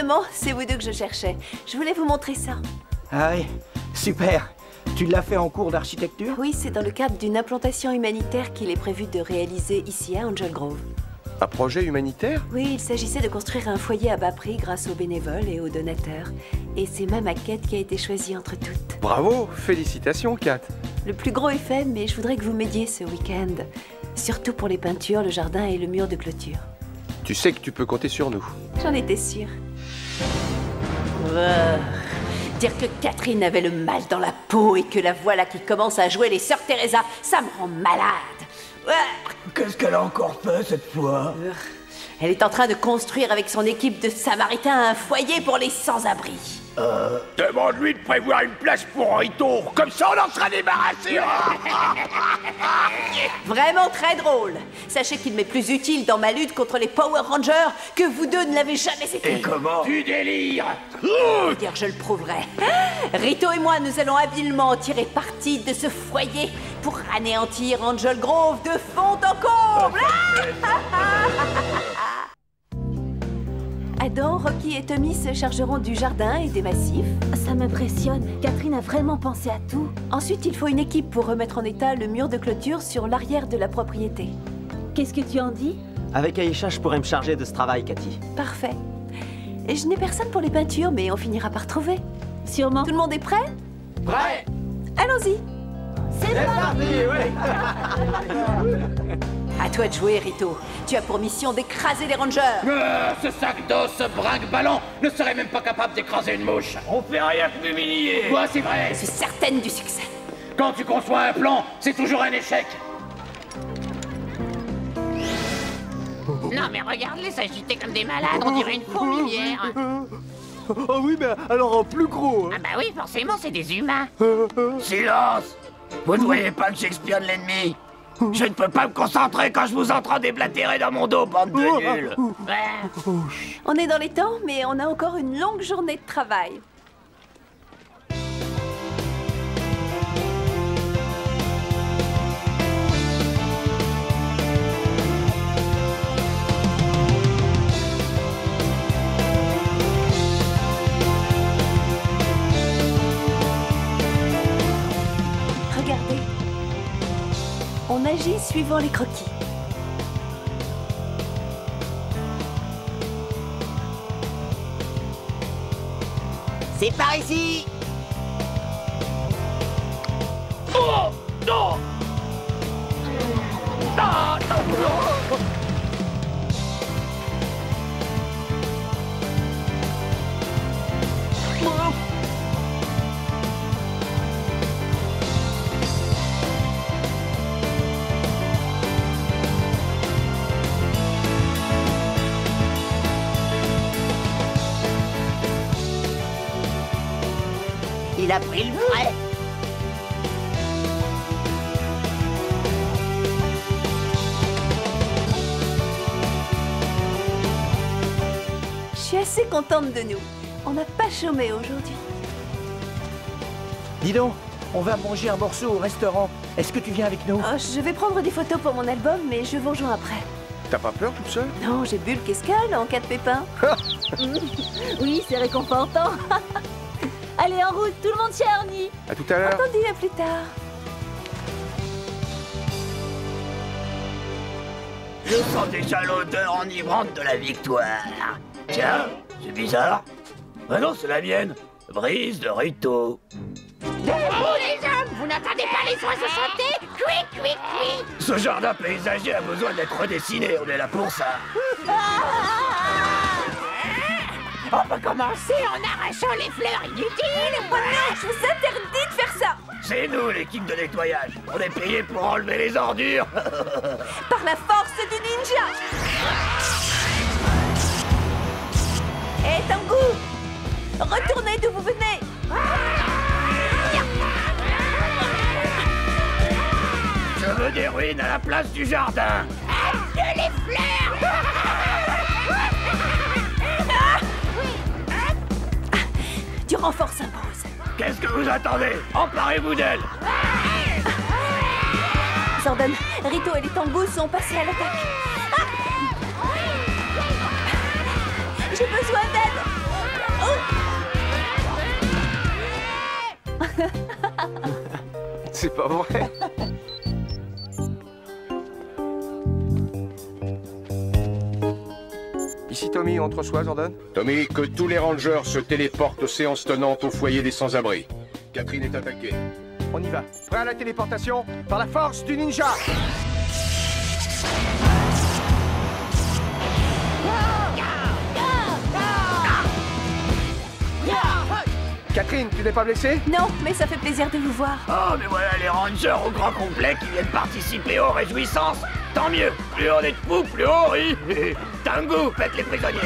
Justement, c'est vous deux que je cherchais. Je voulais vous montrer ça. Ah oui, super. Tu l'as fait en cours d'architecture? Oui, c'est dans le cadre d'une implantation humanitaire qu'il est prévu de réaliser ici à Angel Grove. Un projet humanitaire? Oui, il s'agissait de construire un foyer à bas prix grâce aux bénévoles et aux donateurs. Et c'est ma maquette qui a été choisie entre toutes. Bravo, félicitations, Kat. Le plus gros est fait, mais je voudrais que vous m'aidiez ce week-end. Surtout pour les peintures, le jardin et le mur de clôture. Tu sais que tu peux compter sur nous. J'en étais sûre. Dire que Catherine avait le mal dans la peau et que la voilà qui commence à jouer les sœurs Teresa, ça me rend malade. Qu'est-ce qu'elle a encore fait cette fois? Elle est en train de construire avec son équipe de Samaritains un foyer pour les sans-abri. Demande-lui de prévoir une place pour Rito, comme ça on en sera débarrassé. Vraiment très drôle. Sachez qu'il m'est plus utile dans ma lutte contre les Power Rangers que vous deux ne l'avez jamais été. Et comment? Du délire. Dire, je le prouverai. Rito et moi, nous allons habilement tirer parti de ce foyer pour anéantir Angel Grove de fond en comble. Adam, Rocky et Tommy se chargeront du jardin et des massifs. Ça m'impressionne. Catherine a vraiment pensé à tout. Ensuite, il faut une équipe pour remettre en état le mur de clôture sur l'arrière de la propriété. Qu'est-ce que tu en dis? Avec Aïcha, je pourrais me charger de ce travail, Cathy. Parfait. Et je n'ai personne pour les peintures, mais on finira par trouver. Sûrement. Tout le monde est prêt? Prêt. Allons-y. C'est parti, À toi de jouer, Rito. Tu as pour mission d'écraser les rangers. Ce sac d'os, ce brinque-ballon, ne serait même pas capable d'écraser une mouche. On fait rien que m'humilier. Ouais, c'est vrai. Je suis certaine du succès. Quand tu conçois un plan, c'est toujours un échec. Non mais regarde-les s'agiter comme des malades, on dirait une fourmilière. Oh oui, mais alors en plus gros. Ah bah oui, forcément, c'est des humains. Silence. Vous ne voyez pas que j'espionne l'ennemi? Je ne peux pas me concentrer quand je vous entends déblatérer dans mon dos, bande de nuls. Ouais. On est dans les temps, mais on a encore une longue journée de travail. Regardez. On agit suivant les croquis. C'est par ici. Oh non. Ah, non. Il a pris le frais. Je suis assez contente de nous. On n'a pas chômé aujourd'hui. Dis donc, on va manger un morceau au restaurant. Est-ce que tu viens avec nous? Oh, je vais prendre des photos pour mon album, mais je vous rejoins après. T'as pas peur toute seule? Non, j'ai Bulk et Skull en cas de pépin. Oui, c'est réconfortant. Allez, en route, tout le monde chez Ernie. À tout à l'heure. Entendu, à plus tard. Je sens déjà l'odeur enivrante de la victoire. Tiens, c'est bizarre. Ah non, c'est la mienne. Brise de Rito. Debout les hommes, vous n'entendez pas les oiseaux chanter? Cui, cui, cui. Ce jardin paysager a besoin d'être redessiné, on est là pour ça. On peut commencer en arrachant les fleurs inutiles. Oh non, je vous interdis de faire ça. C'est nous, l'équipe de nettoyage. On est payé pour enlever les ordures. Par la force du ninja. Hé, Tangu, retournez d'où vous venez. Je veux des ruines à la place du jardin. De les fleurs. Du renfort s'impose. Qu'est-ce que vous attendez? Emparez-vous d'elle. Zordon, Rito et les Tangus sont passés à l'attaque. J'ai besoin d'aide. C'est pas vrai. Ici Tommy, on te reçoit, Jordan? Tommy, que tous les rangers se téléportent aux séances tenantes au foyer des sans-abri. Catherine est attaquée. On y va. Prêt à la téléportation par la force du ninja. Catherine, tu n'es pas blessée? Non, mais ça fait plaisir de vous voir. Oh, mais voilà les rangers au grand complet qui viennent participer aux réjouissances. Tant mieux, plus on est de fous, plus on rit. Tango, faites les prisonniers.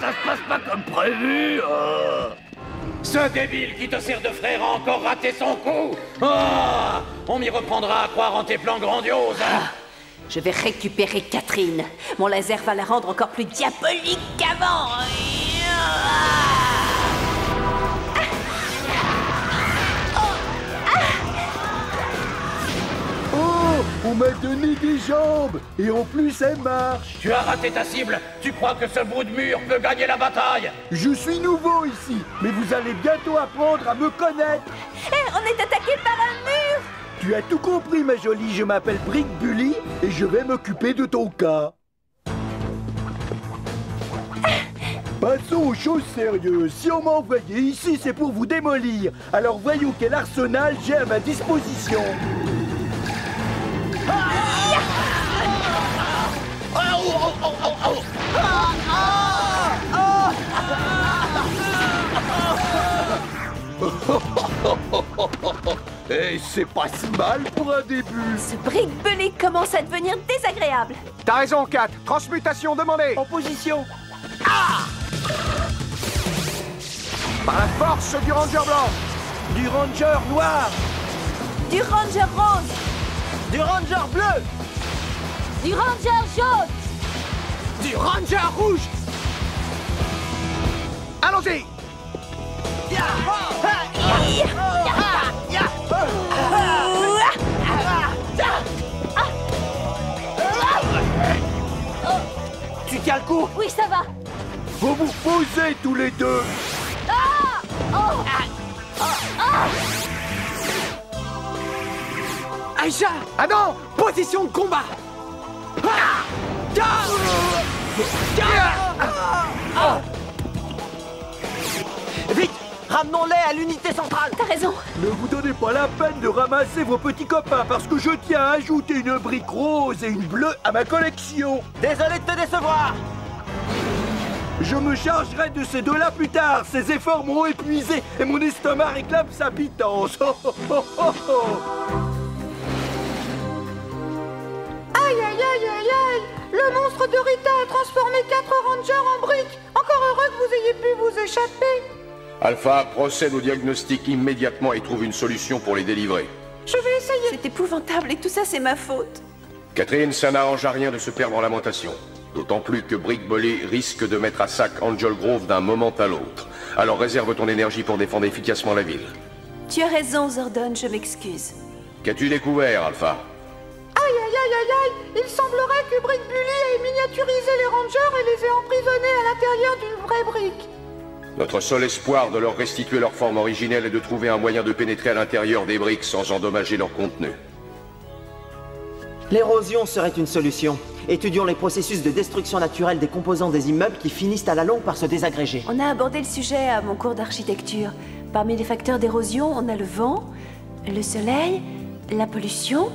Ça se passe pas comme prévu. Ce débile qui te sert de frère a encore raté son coup. On m'y reprendra à croire en tes plans grandioses. Je vais récupérer Catherine. Mon laser va la rendre encore plus diabolique qu'avant. Oh, on m'a donné des jambes et en plus elle marche. Tu as raté ta cible. Tu crois que ce bout de mur peut gagner la bataille? Je suis nouveau ici, mais vous allez bientôt apprendre à me connaître. On est attaqué par un mur. Tu as tout compris, ma jolie, je m'appelle Brick Bully et je vais m'occuper de ton cas. Passons aux choses sérieuses. Si on m'a envoyé ici, c'est pour vous démolir. Alors voyons quel arsenal j'ai à ma disposition. Et c'est pas si mal pour un début. Ce Brick Bully commence à devenir désagréable. T'as raison, Kat. Transmutation demandée. En position. Par la force du ranger blanc. Du ranger noir. Du ranger rose. Du ranger bleu. Du ranger jaune. Du ranger rouge. Allons-y. Tu tiens le coup? Oui, ça va. Vous vous posez tous les deux. Aïcha. Ah non. Position de combat. Vite, ramenons-les à l'unité centrale. T'as raison. Ne vous donnez pas la peine de ramasser vos petits copains parce que je tiens à ajouter une brique rose et une bleue à ma collection. Désolé de te décevoir. Je me chargerai de ces deux-là plus tard. Ces efforts m'ont épuisé et mon estomac réclame sa pitance. Aïe aïe aïe aïe aïe! Le monstre de Rita a transformé 4 rangers en briques. Encore heureux que vous ayez pu vous échapper. Alpha, procède au diagnostic immédiatement et trouve une solution pour les délivrer. Je vais essayer. C'est épouvantable et tout ça, c'est ma faute. Catherine, ça n'arrange à rien de se perdre en lamentation. D'autant plus que Brick Bully risque de mettre à sac Angel Grove d'un moment à l'autre. Alors réserve ton énergie pour défendre efficacement la ville. Tu as raison, Zordon, je m'excuse. Qu'as-tu découvert, Alpha? Aïe aïe aïe aïe aïe! Il semblerait que Brick Bully ait miniaturisé les rangers et les ait emprisonnés à l'intérieur d'une vraie brique. Notre seul espoir de leur restituer leur forme originelle est de trouver un moyen de pénétrer à l'intérieur des briques sans endommager leur contenu. L'érosion serait une solution. Étudions les processus de destruction naturelle des composants des immeubles qui finissent à la longue par se désagréger. On a abordé le sujet à mon cours d'architecture. Parmi les facteurs d'érosion, on a le vent, le soleil, la pollution.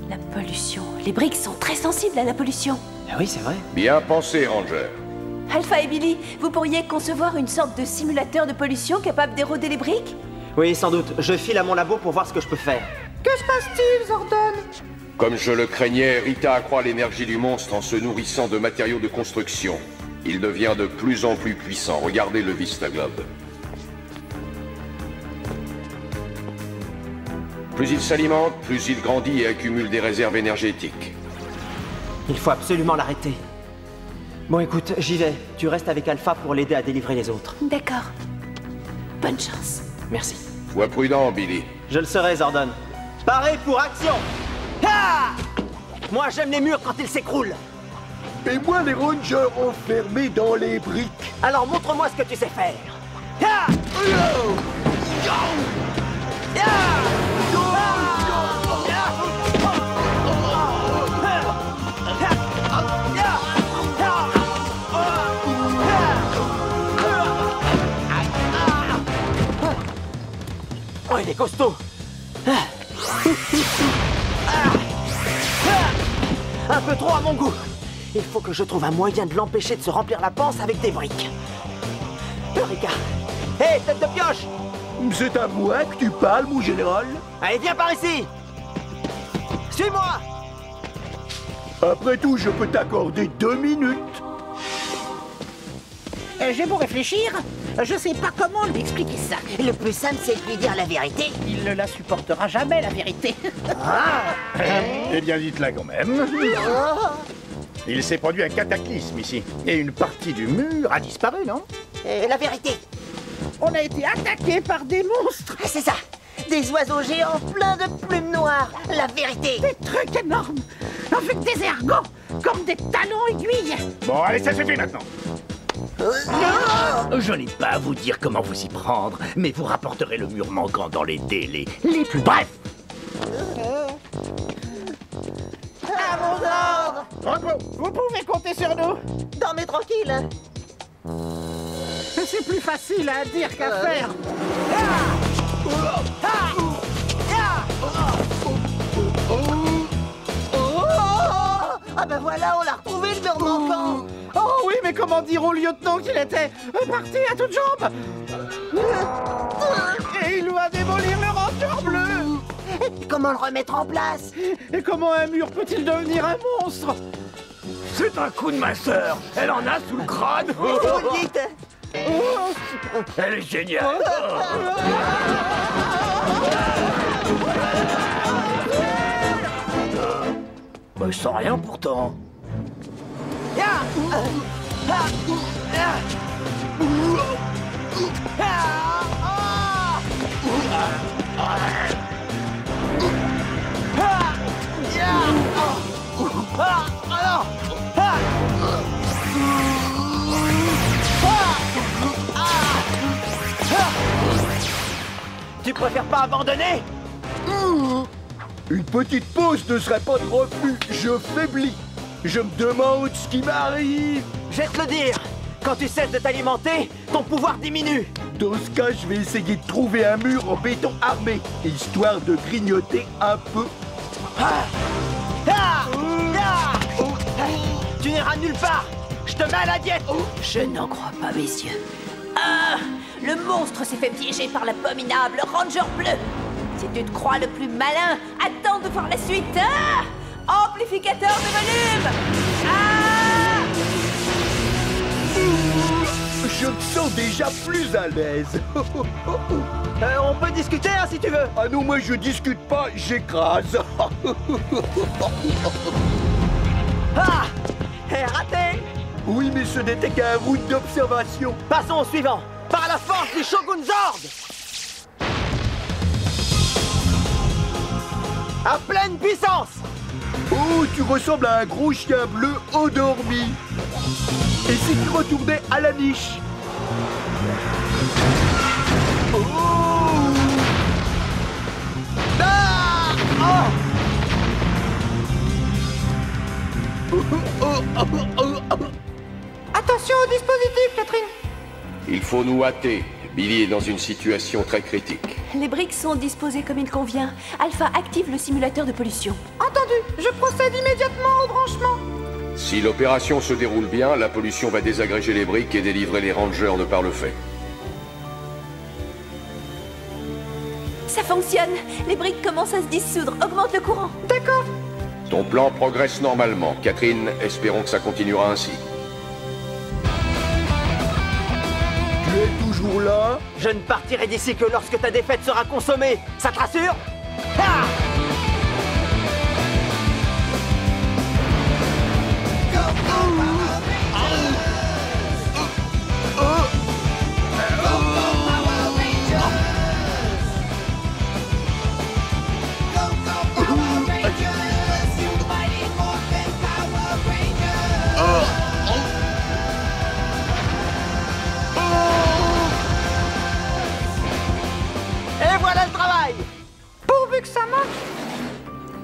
La pollution. Les briques sont très sensibles à la pollution. Ah oui, c'est vrai. Bien pensé, Ranger. Alpha et Billy, vous pourriez concevoir une sorte de simulateur de pollution capable d'éroder les briques? Oui, sans doute. Je file à mon labo pour voir ce que je peux faire. Que se passe-t-il, Zordon? Comme je le craignais, Rita accroît l'énergie du monstre en se nourrissant de matériaux de construction. Il devient de plus en plus puissant. Regardez le Vista Globe. Plus il s'alimente, plus il grandit et accumule des réserves énergétiques. Il faut absolument l'arrêter. Bon, écoute, j'y vais. Tu restes avec Alpha pour l'aider à délivrer les autres. D'accord. Bonne chance. Merci. Sois prudent, Billy. Je le serai, Zordon. Paré pour action! Ah! Moi, j'aime les murs quand ils s'écroulent. Et moi, les rangers enfermés dans les briques. Alors montre-moi ce que tu sais faire. Ah! Oh, il est costaud. Un peu trop à mon goût. Il faut que je trouve un moyen de l'empêcher de se remplir la panse avec des briques. Eureka! Hé, tête de pioche! C'est à moi que tu parles, mon général? Allez, viens par ici! Suis-moi! Après tout, je peux t'accorder 2 minutes. J'ai beau réfléchir, je sais pas comment lui expliquer ça. Le plus simple, c'est de lui dire la vérité. Il ne la supportera jamais, la vérité. Eh bien, dites-la quand même. Il s'est produit un cataclysme ici. Et une partie du mur a disparu, non? La vérité. On a été attaqué par des monstres. C'est ça. Des oiseaux géants pleins de plumes noires. La vérité. Des trucs énormes, avec des ergots, comme des talons aiguilles. Bon, allez, ça suffit maintenant. Je n'ai pas à vous dire comment vous y prendre, mais vous rapporterez le mur manquant dans les délais les plus brefs. À vos ordres. Vous pouvez compter sur nous. Dormez tranquille. C'est plus facile à dire qu'à faire. Ah ben voilà, on l'a retrouvé le mur manquant. Oh oui, mais comment dire au lieutenant qu'il était parti à toutes jambes? Et il va démolir le ranger bleu. Comment le remettre en place? Et comment un mur peut-il devenir un monstre? C'est un coup de ma sœur. Elle en a sous le crâne. Vous le dites? Elle est géniale. Je sens rien pourtant. Tu préfères pas abandonner? Une petite pause ne serait pas de refus. Je faiblis. Je me demande ce qui m'arrive. Je vais te le dire. Quand tu cesses de t'alimenter, ton pouvoir diminue. Dans ce cas, je vais essayer de trouver un mur en béton armé, histoire de grignoter un peu. Tu n'iras nulle part. Je te mets à la diète. Je n'en crois pas, messieurs. Ah! Le monstre s'est fait piéger par l'abominable Ranger bleu. Si tu te crois le plus malin, attends de voir la suite. Ah! Amplificateur de volume. Ah! Je me sens déjà plus à l'aise. On peut discuter, hein, si tu veux. Ah non, moi je discute pas, j'écrase. Ah! Raté! Oui, mais ce n'était qu'un route d'observation. Passons au suivant. Par la force du Shogun Zord! À pleine puissance! Oh, tu ressembles à un gros chien bleu endormi. Et si tu retournais à la niche? Attention au dispositif, Catherine. Il faut nous hâter. Billy est dans une situation très critique. Les briques sont disposées comme il convient. Alpha active le simulateur de pollution. Entendu, je procède immédiatement au branchement. Si l'opération se déroule bien, la pollution va désagréger les briques et délivrer les rangers de par le fait. Ça fonctionne. Les briques commencent à se dissoudre. Augmente le courant. D'accord. Ton plan progresse normalement. Catherine, espérons que ça continuera ainsi. Tu es toujours là? Je ne partirai d'ici que lorsque ta défaite sera consommée. Ça te rassure? Ha! Et voilà le travail! Pourvu que ça marche.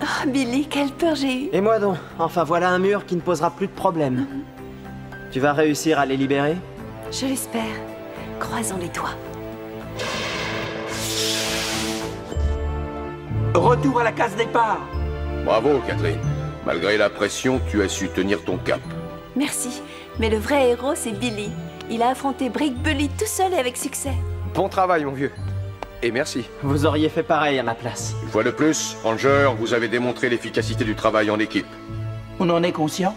Oh, Billy, quelle peur j'ai eue. Et moi donc, enfin voilà un mur qui ne posera plus de problème. Tu vas réussir à les libérer? Je l'espère. Croisons les doigts. Retour à la case départ. Bravo, Catherine. Malgré la pression, tu as su tenir ton cap. Merci. Mais le vrai héros, c'est Billy. Il a affronté Brick Bully tout seul et avec succès. Bon travail, mon vieux. Et merci. Vous auriez fait pareil à ma place. Une fois de plus, Ranger, vous avez démontré l'efficacité du travail en équipe. On en est conscient?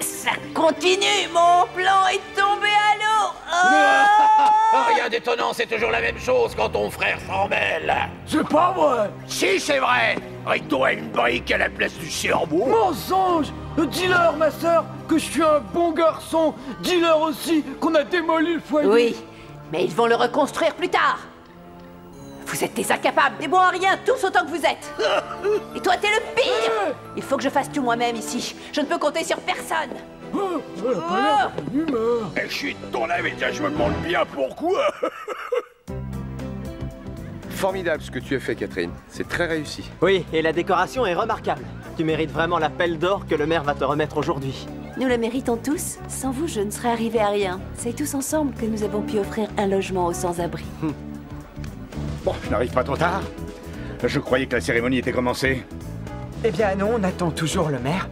Ça continue. Mon plan est tombé à l'eau. Rien d'étonnant, c'est toujours la même chose quand ton frère s'en mêle. C'est pas vrai! Si, c'est vrai. Rito a une brique à la place du cerveau. Mensonge! Dis-leur, ma sœur, que je suis un bon garçon. Dis-leur aussi qu'on a démoli le foyer. Oui, mais ils vont le reconstruire plus tard. Vous êtes des incapables, des bons à rien, tous autant que vous êtes. Et toi, t'es le pire. Il faut que je fasse tout moi-même ici. Je ne peux compter sur personne. Je suis de ton avis, je me demande bien pourquoi. Formidable ce que tu as fait, Catherine. C'est très réussi. Oui, et la décoration est remarquable. Tu mérites vraiment la pelle d'or que le maire va te remettre aujourd'hui. Nous le méritons tous. Sans vous, je ne serais arrivé à rien. C'est tous ensemble que nous avons pu offrir un logement aux sans-abri. Bon, je n'arrive pas trop tard. Je croyais que la cérémonie était commencée. Eh bien non, on attend toujours le maire.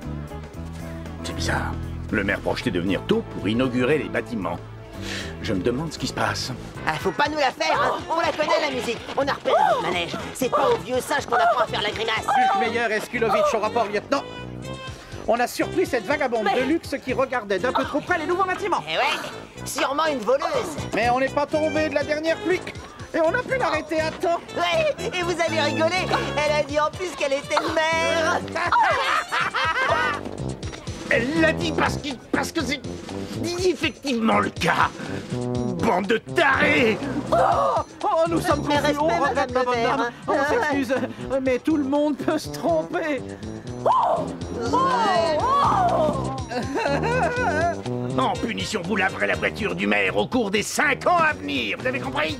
C'est bizarre. Le maire projetait de venir tôt pour inaugurer les bâtiments. Je me demande ce qui se passe. Ah, faut pas nous la faire, hein. On la connaît, la musique. On a repéré notre manège. C'est pas aux vieux singes qu'on apprend à faire la grimace. Meyer et Skulovitch au rapport, lieutenant. On a surpris cette vagabonde de luxe qui regardait d'un peu trop près les nouveaux bâtiments. Eh ouais, sûrement une voleuse. Mais on n'est pas tombé de la dernière pluie. Et on a pu l'arrêter à temps. Ouais, et vous allez rigoler. Elle a dit en plus qu'elle était le maire. Elle l'a dit parce que c'est effectivement le cas. Bande de tarés. Oh, nous sommes confus. Respect, On regrette, madame ma bonne le maire. dame. On s'excuse. Mais tout le monde peut se tromper. En punition, vous laverez la voiture du maire au cours des 5 ans à venir. Vous avez compris?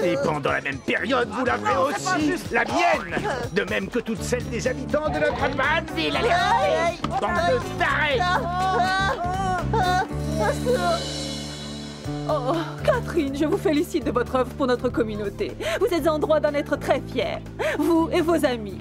Et pendant la même période, vous laverez aussi la mienne. De même que toutes celles des habitants de notre bonne ville. Allez, bande de tarés. Oh, Catherine, je vous félicite de votre œuvre pour notre communauté. Vous êtes en droit d'en être très fiers. Vous et vos amis.